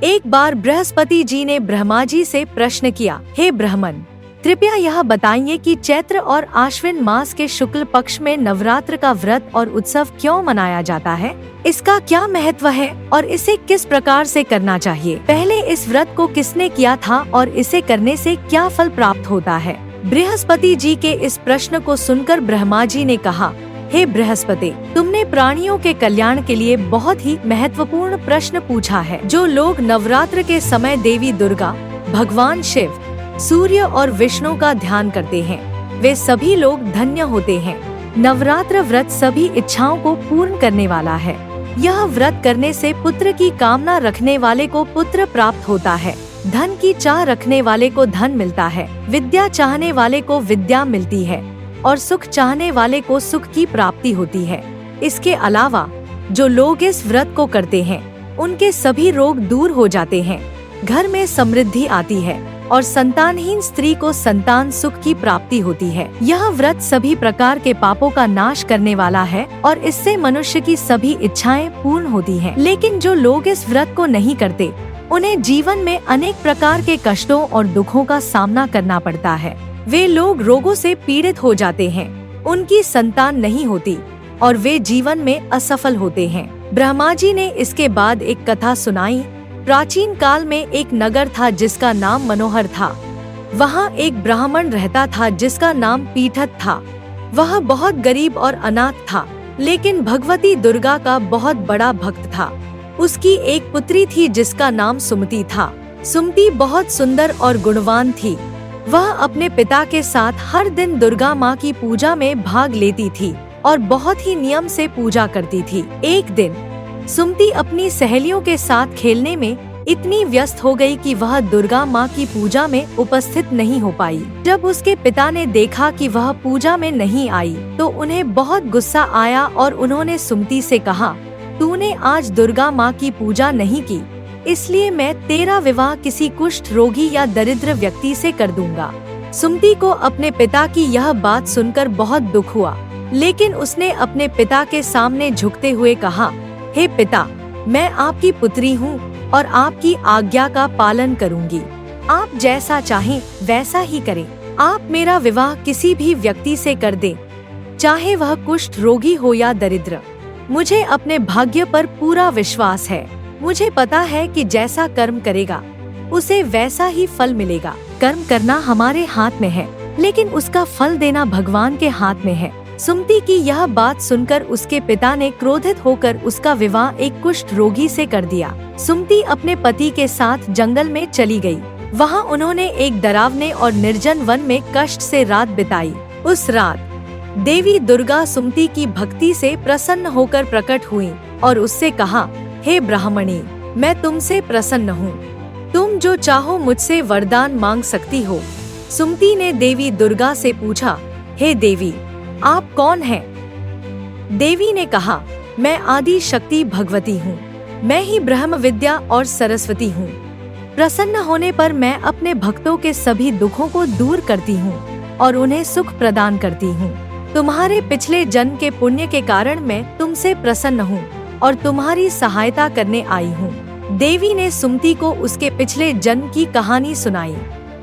एक बार बृहस्पति जी ने ब्रह्मा जी से प्रश्न किया, हे ब्राह्मण, कृपया यह बताइए कि चैत्र और आश्विन मास के शुक्ल पक्ष में नवरात्र का व्रत और उत्सव क्यों मनाया जाता है? इसका क्या महत्व है और इसे किस प्रकार से करना चाहिए? पहले इस व्रत को किसने किया था और इसे करने से क्या फल प्राप्त होता है? बृहस्पति जी के इस प्रश्न को सुनकर ब्रह्मा जी ने कहा, हे बृहस्पति, तुमने प्राणियों के कल्याण के लिए बहुत ही महत्वपूर्ण प्रश्न पूछा है। जो लोग नवरात्र के समय देवी दुर्गा, भगवान शिव, सूर्य और विष्णु का ध्यान करते हैं, वे सभी लोग धन्य होते हैं। नवरात्र व्रत सभी इच्छाओं को पूर्ण करने वाला है। यह व्रत करने से पुत्र की कामना रखने वाले को पुत्र प्राप्त होता है, धन की चाह रखने वाले को धन मिलता है, विद्या चाहने वाले को विद्या मिलती है और सुख चाहने वाले को सुख की प्राप्ति होती है। इसके अलावा जो लोग इस व्रत को करते हैं, उनके सभी रोग दूर हो जाते हैं, घर में समृद्धि आती है और संतानहीन स्त्री को संतान सुख की प्राप्ति होती है। यह व्रत सभी प्रकार के पापों का नाश करने वाला है और इससे मनुष्य की सभी इच्छाएं पूर्ण होती हैं। लेकिन जो लोग इस व्रत को नहीं करते, उन्हें जीवन में अनेक प्रकार के कष्टों और दुखों का सामना करना पड़ता है। वे लोग रोगों से पीड़ित हो जाते हैं, उनकी संतान नहीं होती और वे जीवन में असफल होते हैं। ब्रह्मा जी ने इसके बाद एक कथा सुनाई। प्राचीन काल में एक नगर था जिसका नाम मनोहर था। वहाँ एक ब्राह्मण रहता था जिसका नाम पीठत था। वह बहुत गरीब और अनाथ था, लेकिन भगवती दुर्गा का बहुत बड़ा भक्त था। उसकी एक पुत्री थी जिसका नाम सुमति था। सुमति बहुत सुंदर और गुणवान थी। वह अपने पिता के साथ हर दिन दुर्गा माँ की पूजा में भाग लेती थी और बहुत ही नियम से पूजा करती थी। एक दिन सुमति अपनी सहेलियों के साथ खेलने में इतनी व्यस्त हो गई कि वह दुर्गा माँ की पूजा में उपस्थित नहीं हो पाई। जब उसके पिता ने देखा कि वह पूजा में नहीं आई, तो उन्हें बहुत गुस्सा आया और उन्होंने सुमति से कहा, तूने आज दुर्गा माँ की पूजा नहीं की, इसलिए मैं तेरा विवाह किसी कुष्ठ रोगी या दरिद्र व्यक्ति से कर दूंगा। सुमति को अपने पिता की यह बात सुनकर बहुत दुख हुआ, लेकिन उसने अपने पिता के सामने झुकते हुए कहा, हे पिता, मैं आपकी पुत्री हूँ और आपकी आज्ञा का पालन करूँगी। आप जैसा चाहें वैसा ही करें। आप मेरा विवाह किसी भी व्यक्ति से कर दें, चाहे वह कुष्ठ रोगी हो या दरिद्र। मुझे अपने भाग्य पर पूरा विश्वास है। मुझे पता है कि जैसा कर्म करेगा उसे वैसा ही फल मिलेगा। कर्म करना हमारे हाथ में है, लेकिन उसका फल देना भगवान के हाथ में है। सुमति की यह बात सुनकर उसके पिता ने क्रोधित होकर उसका विवाह एक कुष्ठ रोगी से कर दिया। सुमति अपने पति के साथ जंगल में चली गई। वहाँ उन्होंने एक डरावने और निर्जन वन में कष्ट से रात बिताई। उस रात देवी दुर्गा सुमति की भक्ति से प्रसन्न होकर प्रकट हुई और उससे कहा, हे ब्राह्मणी, मैं तुमसे प्रसन्न हूँ। तुम जो चाहो मुझसे वरदान मांग सकती हो। सुमति ने देवी दुर्गा से पूछा, हे देवी, आप कौन हैं? देवी ने कहा, मैं आदि शक्ति भगवती हूँ। मैं ही ब्रह्म विद्या और सरस्वती हूँ। प्रसन्न होने पर मैं अपने भक्तों के सभी दुखों को दूर करती हूँ और उन्हें सुख प्रदान करती हूँ। तुम्हारे पिछले जन्म के पुण्य के कारण मैं तुमसे प्रसन्न हूँ और तुम्हारी सहायता करने आई हूँ। देवी ने सुमति को उसके पिछले जन्म की कहानी सुनाई।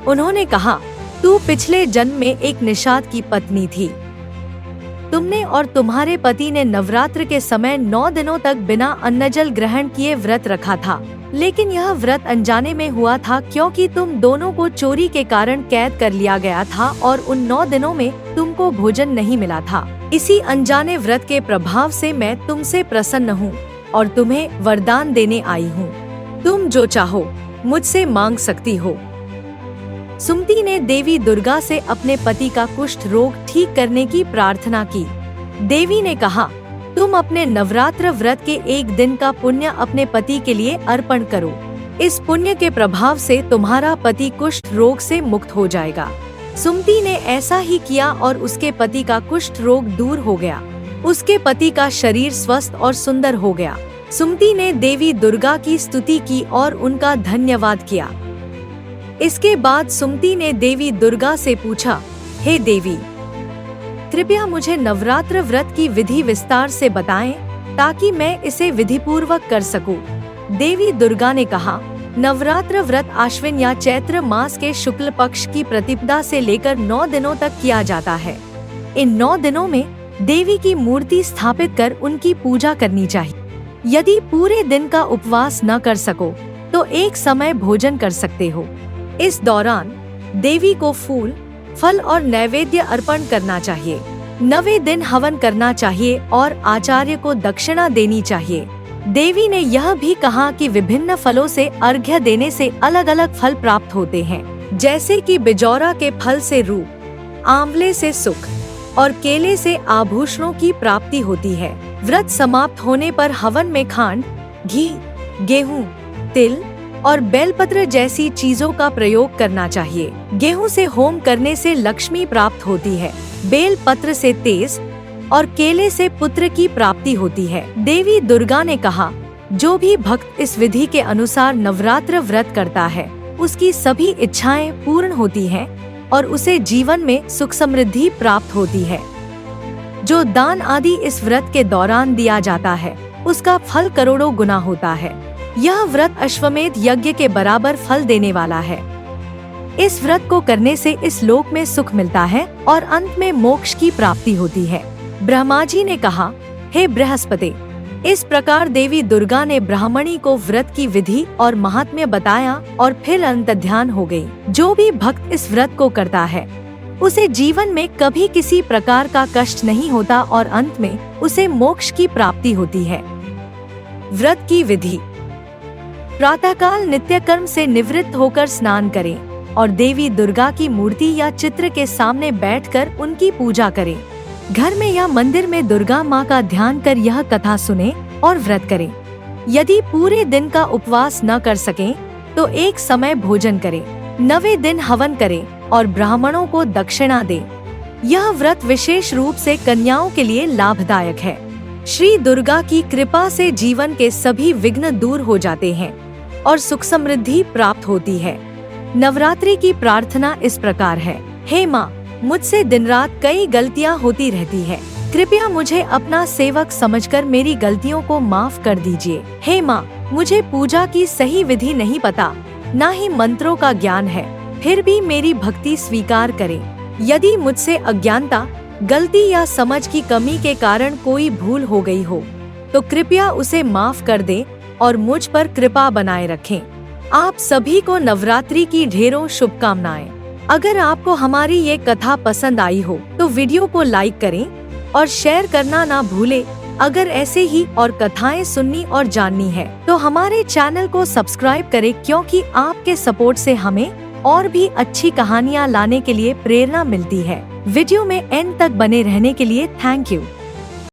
उन्होंने कहा, तू पिछले जन्म में एक निषाद की पत्नी थी। तुमने और तुम्हारे पति ने नवरात्र के समय 9 दिनों तक बिना अन्न जल ग्रहण किए व्रत रखा था, लेकिन यह व्रत अनजाने में हुआ था क्योंकि तुम दोनों को चोरी के कारण कैद कर लिया गया था और उन 9 दिनों में तुमको भोजन नहीं मिला था। इसी अनजाने व्रत के प्रभाव से मैं तुमसे प्रसन्न हूँ और तुम्हें वरदान देने आई हूँ। तुम जो चाहो मुझसे मांग सकती हो। सुमति ने देवी दुर्गा से अपने पति का कुष्ठ रोग ठीक करने की प्रार्थना की। देवी ने कहा, तुम अपने नवरात्र व्रत के एक दिन का पुण्य अपने पति के लिए अर्पण करो। इस पुण्य के प्रभाव से तुम्हारा पति कुष्ठ रोग से मुक्त हो जाएगा। सुमति ने ऐसा ही किया और उसके पति का कुष्ठ रोग दूर हो गया। उसके पति का शरीर स्वस्थ और सुंदर हो गया। सुमति ने देवी दुर्गा की स्तुति की और उनका धन्यवाद किया। इसके बाद सुमति ने देवी दुर्गा से पूछा, हे देवी, कृपया मुझे नवरात्र व्रत की विधि विस्तार से बताएं ताकि मैं इसे विधिपूर्वक कर सकूं। देवी दुर्गा ने कहा, नवरात्र व्रत आश्विन या चैत्र मास के शुक्ल पक्ष की प्रतिपदा से लेकर 9 दिनों तक किया जाता है। इन 9 दिनों में देवी की मूर्ति स्थापित कर उनकी पूजा करनी चाहिए। यदि पूरे दिन का उपवास न कर सको तो एक समय भोजन कर सकते हो। इस दौरान देवी को फूल, फल और नैवेद्य अर्पण करना चाहिए। 9वें दिन हवन करना चाहिए और आचार्य को दक्षिणा देनी चाहिए। देवी ने यह भी कहा कि विभिन्न फलों से अर्घ्य देने से अलग अलग फल प्राप्त होते हैं, जैसे कि बिजौरा के फल से रूप, आंवले से सुख और केले से आभूषणों की प्राप्ति होती है। व्रत समाप्त होने पर हवन में खांड, घी, गेहूं, तिल और बेलपत्र जैसी चीजों का प्रयोग करना चाहिए। गेहूं से होम करने से लक्ष्मी प्राप्त होती है। बेल पत्र से तेज और केले से पुत्र की प्राप्ति होती है। देवी दुर्गा ने कहा, जो भी भक्त इस विधि के अनुसार नवरात्र व्रत करता है उसकी सभी इच्छाएं पूर्ण होती हैं और उसे जीवन में सुख समृद्धि प्राप्त होती है। जो दान आदि इस व्रत के दौरान दिया जाता है उसका फल करोड़ों गुना होता है। यह व्रत अश्वमेध यज्ञ के बराबर फल देने वाला है। इस व्रत को करने से इस लोक में सुख मिलता है और अंत में मोक्ष की प्राप्ति होती है। ब्रह्मा जी ने कहा, हे बृहस्पति, इस प्रकार देवी दुर्गा ने ब्राह्मणी को व्रत की विधि और महात्म्य बताया और फिर अंतर्ध्यान हो गई। जो भी भक्त इस व्रत को करता है उसे जीवन में कभी किसी प्रकार का कष्ट नहीं होता और अंत में उसे मोक्ष की प्राप्ति होती है। व्रत की विधि: प्रातःकाल नित्य कर्म से निवृत्त होकर स्नान करें और देवी दुर्गा की मूर्ति या चित्र के सामने बैठकर उनकी पूजा करें। घर में या मंदिर में दुर्गा माँ का ध्यान कर यह कथा सुने और व्रत करें। यदि पूरे दिन का उपवास न कर सकें तो एक समय भोजन करें। 9वें दिन हवन करें और ब्राह्मणों को दक्षिणा दें। यह व्रत विशेष रूप से कन्याओं के लिए लाभदायक है। श्री दुर्गा की कृपा से जीवन के सभी विघ्न दूर हो जाते हैं और सुख समृद्धि प्राप्त होती है। नवरात्रि की प्रार्थना इस प्रकार है, हे माँ, मुझसे दिन रात कई गलतियाँ होती रहती है। कृपया मुझे अपना सेवक समझकर मेरी गलतियों को माफ कर दीजिए। हे माँ, मुझे पूजा की सही विधि नहीं पता, न ही मंत्रों का ज्ञान है, फिर भी मेरी भक्ति स्वीकार करें। यदि मुझसे अज्ञानता, गलती या समझ की कमी के कारण कोई भूल हो गई हो तो कृपया उसे माफ कर दें और मुझ पर कृपा बनाए रखें। आप सभी को नवरात्रि की ढेरों शुभकामनाएं। अगर आपको हमारी ये कथा पसंद आई हो तो वीडियो को लाइक करें और शेयर करना ना भूलें। अगर ऐसे ही और कथाएं सुननी और जाननी है तो हमारे चैनल को सब्सक्राइब करें, क्योंकि आपके सपोर्ट से हमें और भी अच्छी कहानियाँ लाने के लिए प्रेरणा मिलती है। वीडियो में एंड तक बने रहने के लिए थैंक यू।